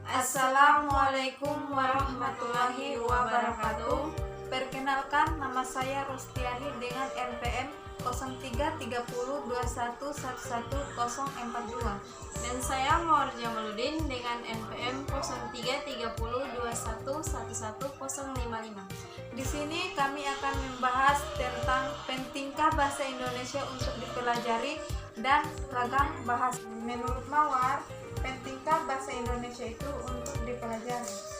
Assalamualaikum warahmatullahi wabarakatuh. Perkenalkan, nama saya Rostiani dengan NPM 033021111042. Dan saya Mawar Jamaluddin dengan NPM 033021111055. Di sini kami akan membahas tentang pentingkah bahasa Indonesia untuk dipelajari dan ragam bahasa. Menurut Mawar, pentingkah bahasa Indonesia itu untuk dipelajari?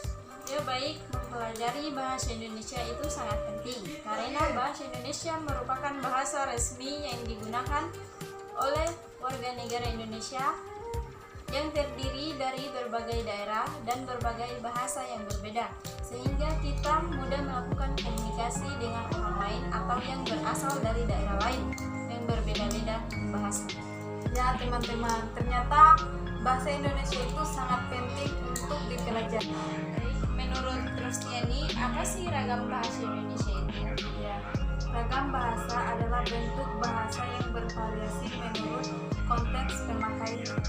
Ya baik, mempelajari bahasa Indonesia itu sangat penting karena bahasa Indonesia merupakan bahasa resmi yang digunakan oleh warga negara Indonesia yang terdiri dari berbagai daerah dan berbagai bahasa yang berbeda, sehingga kita mudah melakukan komunikasi dengan orang lain atau yang berasal dari daerah lain yang berbeda-beda bahasa. Ya teman-teman, ternyata bahasa Indonesia itu sangat penting untuk dipelajari. Menurut Rostiani, apa sih ragam bahasa Indonesia itu? Ya, ragam bahasa adalah bentuk bahasa yang bervariasi menurut konteks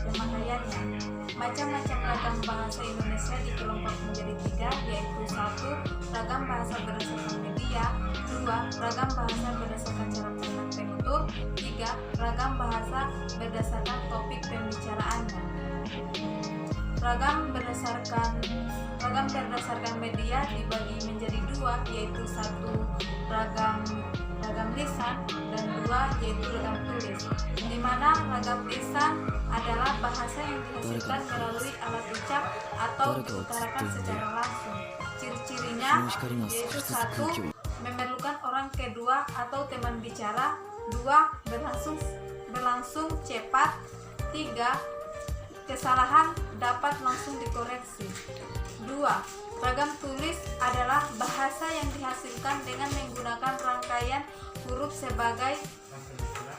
pemakaiannya. Macam-macam ragam bahasa Indonesia dikelompok menjadi 3, yaitu 1. Ragam bahasa berdasarkan media, 2. Ragam bahasa berdasarkan cara pandang penutur, 3. Ragam bahasa berdasarkan topik pembicaraannya. Ragam berdasarkan media dibagi menjadi 2, yaitu 1. ragam lisan dan 2 yaitu ragam tulis, di mana ragam lisan adalah bahasa yang dihasilkan melalui alat ucap atau diutarakan secara langsung. Ciri-cirinya yaitu 1. Memerlukan orang kedua atau teman bicara, 2. Berlangsung cepat, 3. Kesalahan dapat langsung dikoreksi. 2. Ragam tulis adalah bahasa yang dihasilkan dengan menggunakan rangkaian huruf sebagai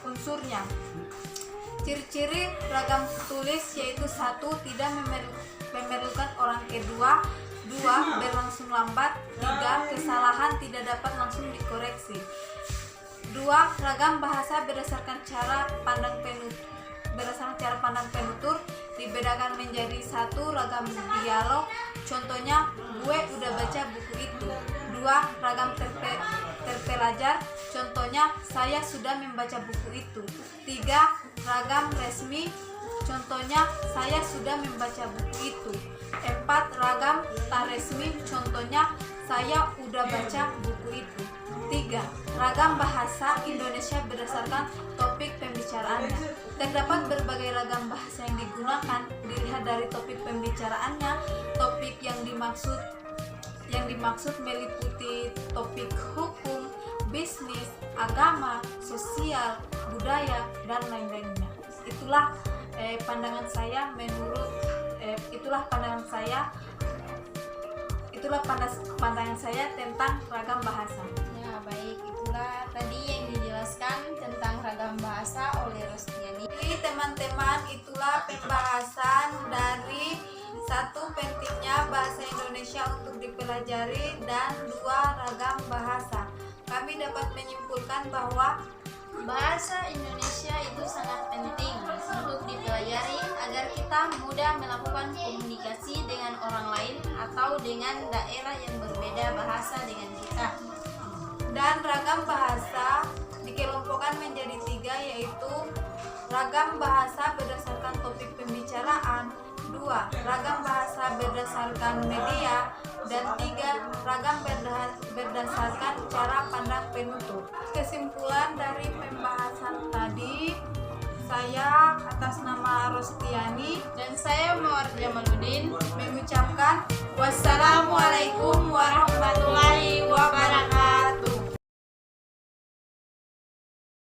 unsurnya. Ciri-ciri ragam tulis yaitu 1. Tidak memerlukan orang kedua, 2. Berlangsung lambat, 3. Kesalahan tidak dapat langsung dikoreksi. 2. Ragam bahasa berdasarkan cara pandang penutur dibedakan menjadi 1. Ragam dialog, contohnya gue udah baca buku itu. 2. Ragam terpelajar, contohnya saya sudah membaca buku itu. 3. Ragam resmi, contohnya saya sudah membaca buku itu. 4. Ragam tak resmi, contohnya saya udah baca buku itu. 3. Ragam bahasa Indonesia berdasarkan topik pembicaraannya. Terdapat berbagai ragam bahasa yang digunakan, dilihat dari topik pembicaraannya. Topik yang dimaksud meliputi topik hukum, bisnis, agama, sosial, budaya, dan lain-lainnya. Itulah pandangan saya tentang ragam bahasa. Ya baik, itulah tadi yang dijelaskan tentang ragam bahasa oleh Rostiani. Jadi teman-teman, itulah pembahasan dari 1. Pentingnya bahasa Indonesia untuk dipelajari, dan 2. Ragam bahasa. Kami dapat menyimpulkan bahwa bahasa Indonesia itu sangat penting untuk dipelajari agar kita mudah melakukan komunikasi dengan orang lain atau dengan daerah yang berbeda bahasa dengan kita. Dan ragam bahasa dikelompokkan menjadi 3, yaitu ragam bahasa berdasarkan topik pembicaraan, 2. Ragam bahasa berdasarkan media, dan 3. Ragam berdasarkan cara pandang penutur. Kesimpulan dari pembahasan tadi, saya atas nama Rostiani Dan saya Mawar Jamaluddin mengucapkan wassalamualaikum